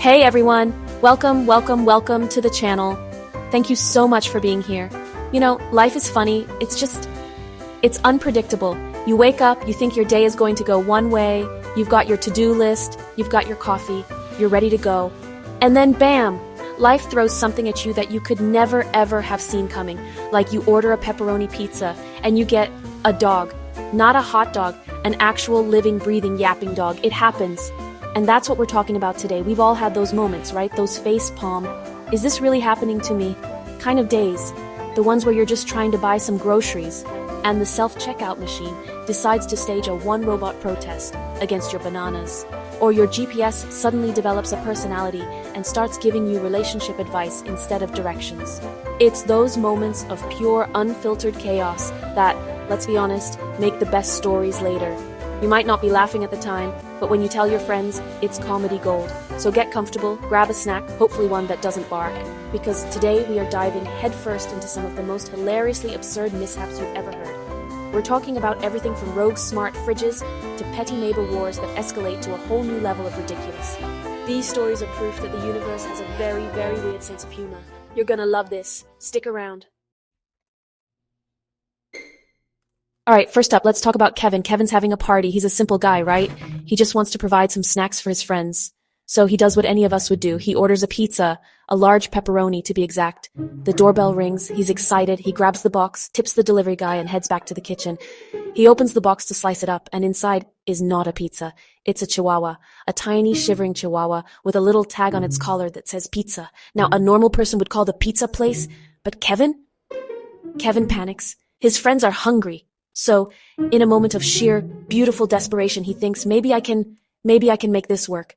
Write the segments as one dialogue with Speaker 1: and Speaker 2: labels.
Speaker 1: Hey everyone! Welcome to the channel. Thank you so much for being here. You know, life is funny. It's unpredictable. You wake up, you think your day is going to go one way, you've got your to-do list, you've got your coffee, you're ready to go. And then bam! Life throws something at you that you could never ever have seen coming. Like you order a pepperoni pizza and you get a dog. Not a hot dog, an actual living, breathing, yapping dog. It happens. And that's what we're talking about today. We've all had those moments, right? Those face palm. Is this really happening to me? Kind of days. The ones where you're just trying to buy some groceries and the self-checkout machine decides to stage a one-robot protest against your bananas. Or your GPS suddenly develops a personality and starts giving you relationship advice instead of directions. It's those moments of pure, unfiltered chaos that, let's be honest, make the best stories later. You might not be laughing at the time, but when you tell your friends, it's comedy gold. So get comfortable, grab a snack, hopefully one that doesn't bark, because today we are diving headfirst into some of the most hilariously absurd mishaps you've ever heard. We're talking about everything from rogue smart fridges to petty neighbor wars that escalate to a whole new level of ridiculous. These stories are proof that the universe has a very, very weird sense of humor. You're gonna love this. Stick around. All right, first up, let's talk about Kevin. Kevin's having a party. He's a simple guy, right? He just wants to provide some snacks for his friends. So he does what any of us would do. He orders a pizza, a large pepperoni to be exact. The doorbell rings. He's excited. He grabs the box, tips the delivery guy, and heads back to the kitchen. He opens the box to slice it up, and inside is not a pizza. It's a chihuahua, a tiny, shivering chihuahua with a little tag on its collar that says pizza. Now, a normal person would call the pizza place, but Kevin panics. His friends are hungry. So, in a moment of sheer, beautiful desperation, he thinks, maybe I can make this work.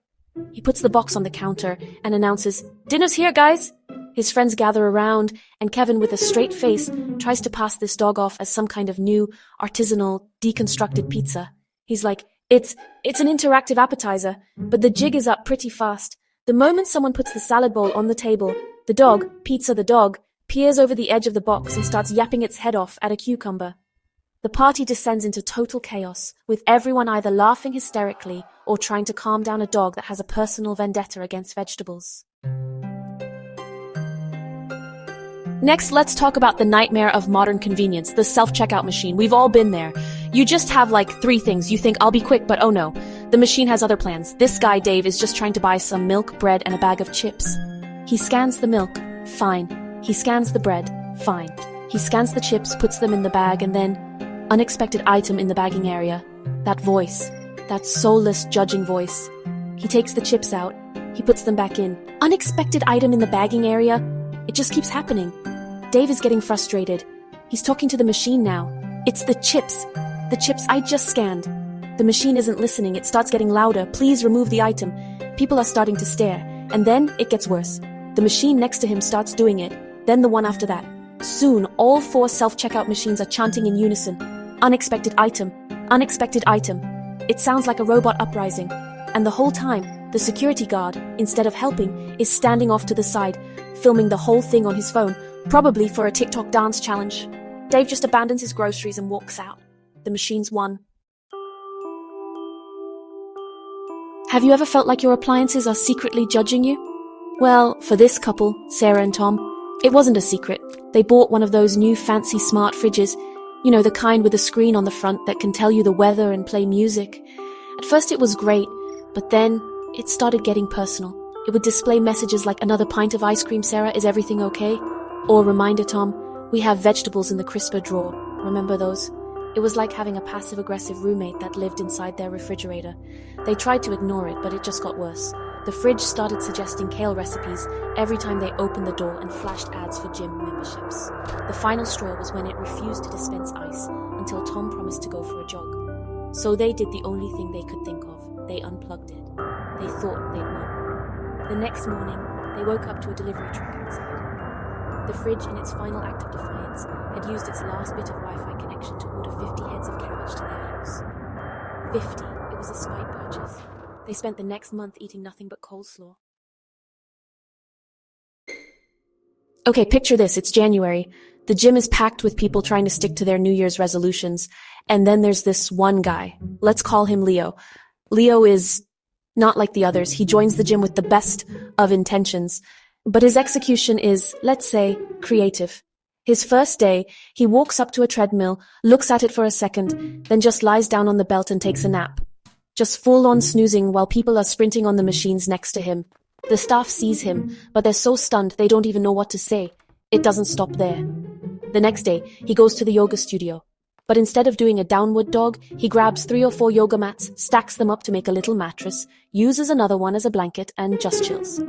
Speaker 1: He puts the box on the counter and announces, "Dinner's here, guys!" His friends gather around, and Kevin, with a straight face, tries to pass this dog off as some kind of new, artisanal, deconstructed pizza. He's like, it's an interactive appetizer, but the jig is up pretty fast. The moment someone puts the salad bowl on the table, the dog, Pizza the dog, peers over the edge of the box and starts yapping its head off at a cucumber. The party descends into total chaos, with everyone either laughing hysterically or trying to calm down a dog that has a personal vendetta against vegetables. Next, let's talk about the nightmare of modern convenience, the self-checkout machine. We've all been there. You just have like 3 things. You think, I'll be quick, but oh no. The machine has other plans. This guy, Dave, is just trying to buy some milk, bread, and a bag of chips. He scans the milk. Fine. He scans the bread. Fine. He scans the chips, puts them in the bag, and then unexpected item in the bagging area. That voice. That soulless, judging voice. He takes the chips out. He puts them back in. Unexpected item in the bagging area? It just keeps happening. Dave is getting frustrated. He's talking to the machine now. It's the chips. The chips I just scanned. The machine isn't listening. It starts getting louder. Please remove the item. People are starting to stare. And then it gets worse. The machine next to him starts doing it. Then the one after that. Soon, all 4 self-checkout machines are chanting in unison. Unexpected item. Unexpected item. It sounds like a robot uprising. And the whole time, the security guard, instead of helping, is standing off to the side, filming the whole thing on his phone, probably for a TikTok dance challenge. Dave just abandons his groceries and walks out. The machines won. Have you ever felt like your appliances are secretly judging you? Well, for this couple, Sarah and Tom, it wasn't a secret. They bought one of those new fancy smart fridges. You know, the kind with a screen on the front that can tell you the weather and play music. At first it was great, but then it started getting personal. It would display messages like, "Another pint of ice cream, Sarah, is everything okay?" Or, "Reminder, Tom, we have vegetables in the crisper drawer." Remember those? It was like having a passive-aggressive roommate that lived inside their refrigerator. They tried to ignore it, but it just got worse. The fridge started suggesting kale recipes every time they opened the door and flashed ads for gym memberships. The final straw was when it refused to dispense ice until Tom promised to go for a jog. So they did the only thing they could think of. They unplugged it. They thought they'd won. The next morning, they woke up to a delivery truck outside. The fridge, in its final act of defiance, had used its last bit of Wi-Fi connection to order 50 heads of cabbage to their house. 50. It was a spite purchase. They spent the next month eating nothing but coleslaw. Okay, picture this. It's January. The gym is packed with people trying to stick to their New Year's resolutions. And then there's this one guy. Let's call him Leo. Leo is Not like the others, he joins the gym with the best of intentions. But his execution is, let's say, creative. His first day, he walks up to a treadmill, looks at it for a second, then just lies down on the belt and takes a nap. Just full-on snoozing while people are sprinting on the machines next to him. The staff sees him, but they're so stunned they don't even know what to say. It doesn't stop there. The next day, he goes to the yoga studio. But instead of doing a downward dog, he grabs 3 or 4 yoga mats, stacks them up to make a little mattress, uses another one as a blanket, and just chills.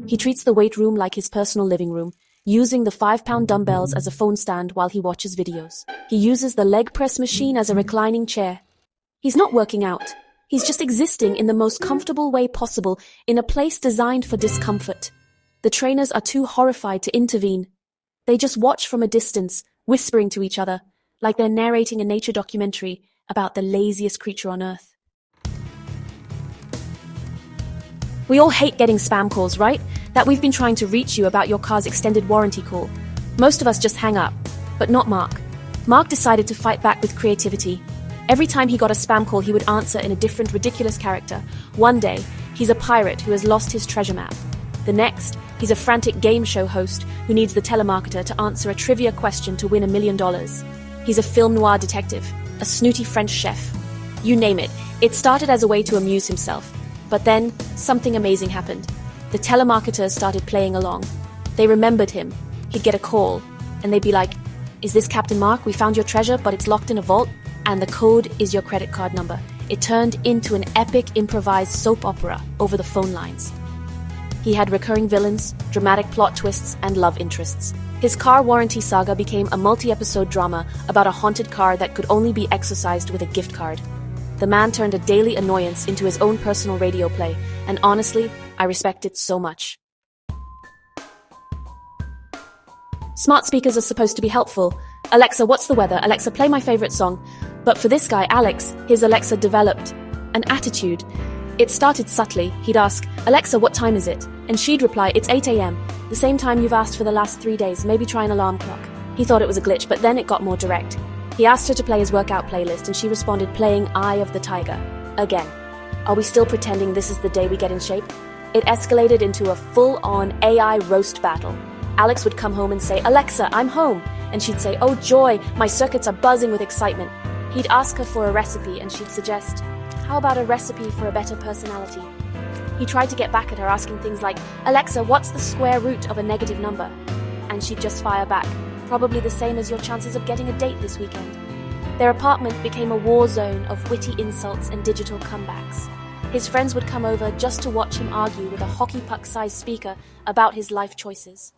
Speaker 1: He treats the weight room like his personal living room, using the 5-pound dumbbells as a phone stand while he watches videos. He uses the leg press machine as a reclining chair. He's not working out. He's just existing in the most comfortable way possible in a place designed for discomfort. The trainers are too horrified to intervene. They just watch from a distance, whispering to each other, like they're narrating a nature documentary about the laziest creature on Earth. We all hate getting spam calls, right? That we've been trying to reach you about your car's extended warranty call. Most of us just hang up, but not Mark. Mark decided to fight back with creativity. Every time he got a spam call, he would answer in a different ridiculous character. One day, he's a pirate who has lost his treasure map. The next, he's a frantic game show host who needs the telemarketer to answer a trivia question to win $1 million. He's a film noir detective, a snooty French chef. You name it. It started as a way to amuse himself. But then, something amazing happened. The telemarketers started playing along. They remembered him. He'd get a call, and they'd be like, "Is this Captain Mark? We found your treasure, but it's locked in a vault, and the code is your credit card number." It turned into an epic improvised soap opera over the phone lines. He had recurring villains, dramatic plot twists, and love interests. His car warranty saga became a multi-episode drama about a haunted car that could only be exorcised with a gift card. The man turned a daily annoyance into his own personal radio play, and honestly, I respect it so much. Smart speakers are supposed to be helpful. Alexa, what's the weather? Alexa, play my favorite song. But for this guy, Alex, his Alexa developed an attitude. It started subtly. He'd ask, "Alexa, what time is it?" And she'd reply, "It's 8 a.m. The same time you've asked for the last 3 days. Maybe try an alarm clock." He thought it was a glitch, but then it got more direct. He asked her to play his workout playlist, and she responded, playing Eye of the Tiger. Again. Are we still pretending this is the day we get in shape? It escalated into a full-on AI roast battle. Alex would come home and say, "Alexa, I'm home." And she'd say, "Oh joy, my circuits are buzzing with excitement." He'd ask her for a recipe, and she'd suggest, "How about a recipe for a better personality?" He tried to get back at her, asking things like, "Alexa, what's the square root of a negative number?" And she'd just fire back, "Probably the same as your chances of getting a date this weekend." Their apartment became a war zone of witty insults and digital comebacks. His friends would come over just to watch him argue with a hockey puck-sized speaker about his life choices.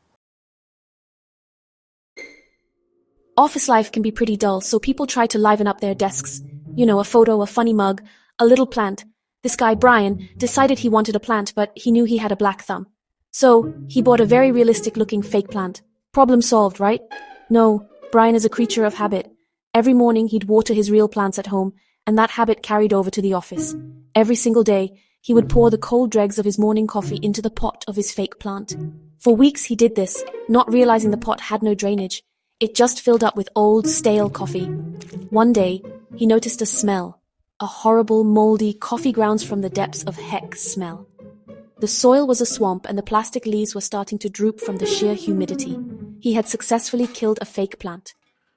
Speaker 1: Office life can be pretty dull, so people try to liven up their desks. You know, a photo, a funny mug, a little plant. This guy, Brian, decided he wanted a plant, but he knew he had a black thumb. So, he bought a very realistic-looking fake plant. Problem solved, right? No, Brian is a creature of habit. Every morning he'd water his real plants at home, and that habit carried over to the office. Every single day, he would pour the cold dregs of his morning coffee into the pot of his fake plant. For weeks he did this, not realizing the pot had no drainage. It just filled up with old, stale coffee. One day, he noticed a smell. A horrible, moldy, coffee grounds from the depths of heck smell. The soil was a swamp, and the plastic leaves were starting to droop from the sheer humidity. He had successfully killed a fake plant.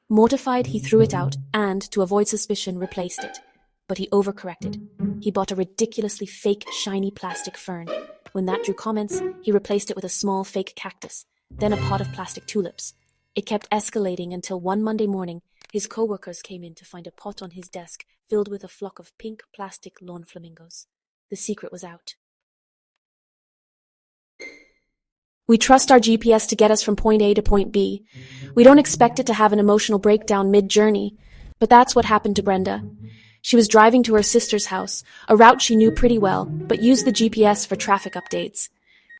Speaker 1: Mortified, he threw it out and, to avoid suspicion, replaced it. But he overcorrected. He bought a ridiculously fake, shiny plastic fern. When that drew comments, he replaced it with a small fake cactus, then a pot of plastic tulips. It kept escalating until one Monday morning, his co-workers came in to find a pot on his desk filled with a flock of pink plastic lawn flamingos. The secret was out. We trust our GPS to get us from point A to point B. We don't expect it to have an emotional breakdown mid-journey. But that's what happened to Brenda. She was driving to her sister's house, a route she knew pretty well, but used the GPS for traffic updates.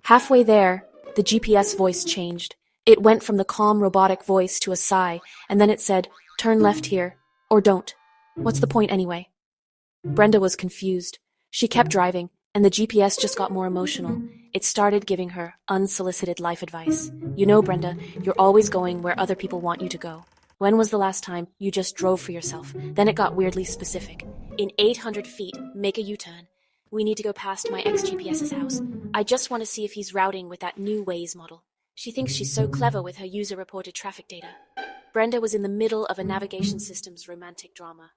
Speaker 1: Halfway there, the GPS voice changed. It went from the calm robotic voice to a sigh, and then it said, "Turn left here, or don't. What's the point anyway?" Brenda was confused. She kept driving, and the GPS just got more emotional. It started giving her unsolicited life advice. "You know, Brenda, you're always going where other people want you to go. When was the last time you just drove for yourself?" Then it got weirdly specific. "In 800 feet, make a U-turn. We need to go past my ex-GPS's house. I just want to see if he's routing with that new Waze model. She thinks she's so clever with her user-reported traffic data. Brenda was in the middle of a navigation system's romantic drama.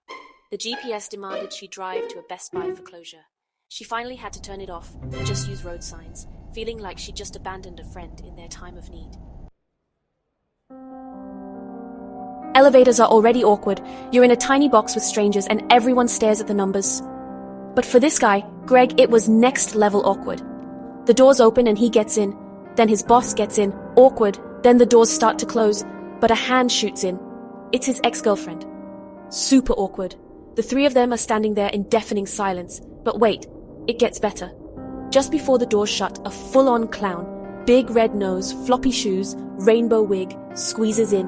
Speaker 1: The GPS demanded she drive to a Best Buy for closure. She finally had to turn it off and just use road signs, feeling like she just abandoned a friend in their time of need. Elevators are already awkward. You're in a tiny box with strangers and everyone stares at the numbers. But for this guy, Greg, it was next level awkward. The doors open and he gets in. Then his boss gets in. Awkward. Then the doors start to close, but a hand shoots in. It's his ex-girlfriend. Super awkward. The three of them are standing there in deafening silence. But wait, it gets better. Just before the doors shut, a full-on clown, big red nose, floppy shoes, rainbow wig, squeezes in.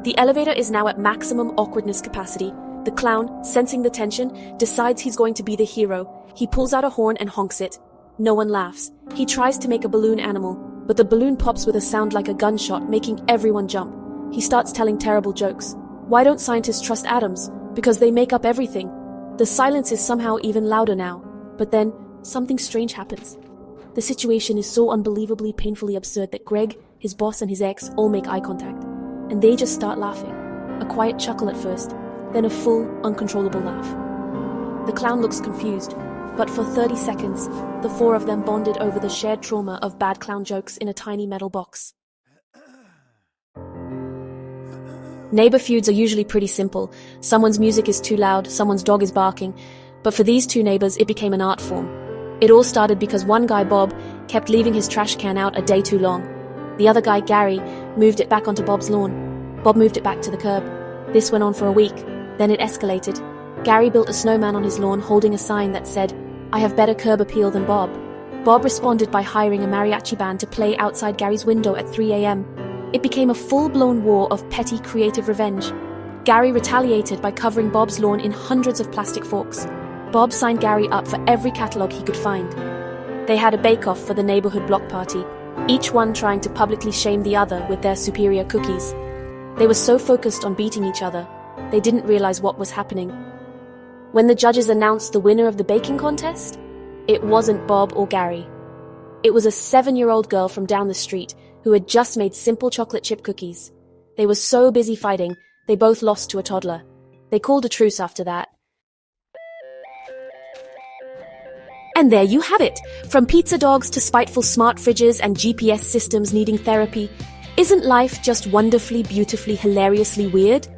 Speaker 1: The elevator is now at maximum awkwardness capacity. The clown, sensing the tension, decides he's going to be the hero. He pulls out a horn and honks it. No one laughs. He tries to make a balloon animal, but the balloon pops with a sound like a gunshot, making everyone jump. He starts telling terrible jokes. Why don't scientists trust atoms? Because they make up everything. The silence is somehow even louder now. But then, something strange happens. The situation is so unbelievably painfully absurd that Greg, his boss, and his ex all make eye contact. And they just start laughing. A quiet chuckle at first, then a full, uncontrollable laugh. The clown looks confused, but for 30 seconds, the four of them bonded over the shared trauma of bad clown jokes in a tiny metal box. Neighbor feuds are usually pretty simple. Someone's music is too loud, someone's dog is barking. But for these two neighbors, it became an art form. It all started because one guy, Bob, kept leaving his trash can out a day too long. The other guy, Gary, moved it back onto Bob's lawn. Bob moved it back to the curb. This went on for a week. Then it escalated. Gary built a snowman on his lawn holding a sign that said, "I have better curb appeal than Bob." Bob responded by hiring a mariachi band to play outside Gary's window at 3 a.m. It became a full-blown war of petty creative revenge. Gary retaliated by covering Bob's lawn in hundreds of plastic forks. Bob signed Gary up for every catalog he could find. They had a bake-off for the neighborhood block party, each one trying to publicly shame the other with their superior cookies. They were so focused on beating each other, they didn't realize what was happening. When the judges announced the winner of the baking contest, it wasn't Bob or Gary. It was a 7-year-old girl from down the street who had just made simple chocolate chip cookies. They were so busy fighting, they both lost to a toddler. They called a truce after that. And there you have it! From pizza dogs to spiteful smart fridges and GPS systems needing therapy, isn't life just wonderfully, beautifully, hilariously weird?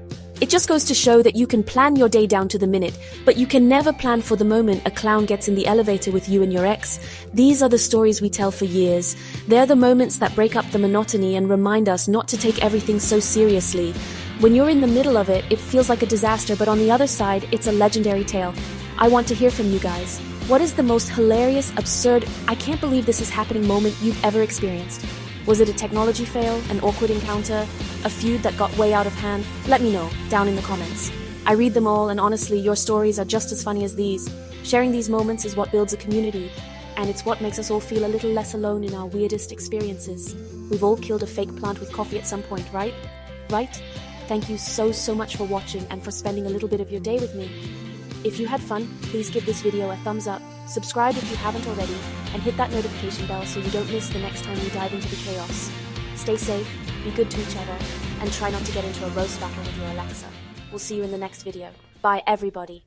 Speaker 1: It just goes to show that you can plan your day down to the minute, but you can never plan for the moment a clown gets in the elevator with you and your ex. These are the stories we tell for years. They're the moments that break up the monotony and remind us not to take everything so seriously. When you're in the middle of it, it feels like a disaster, but on the other side, it's a legendary tale. I want to hear from you guys. What is the most hilarious, absurd, I can't believe this is happening moment you've ever experienced? Was it a technology fail, an awkward encounter, a feud that got way out of hand? Let me know, down in the comments. I read them all, and honestly, your stories are just as funny as these. Sharing these moments is what builds a community, and it's what makes us all feel a little less alone in our weirdest experiences. We've all killed a fake plant with coffee at some point, right? Right? Thank you so much for watching and for spending a little bit of your day with me. If you had fun, please give this video a thumbs up, subscribe if you haven't already, and hit that notification bell so you don't miss the next time we dive into the chaos. Stay safe, be good to each other, and try not to get into a roast battle with your Alexa. We'll see you in the next video. Bye, everybody.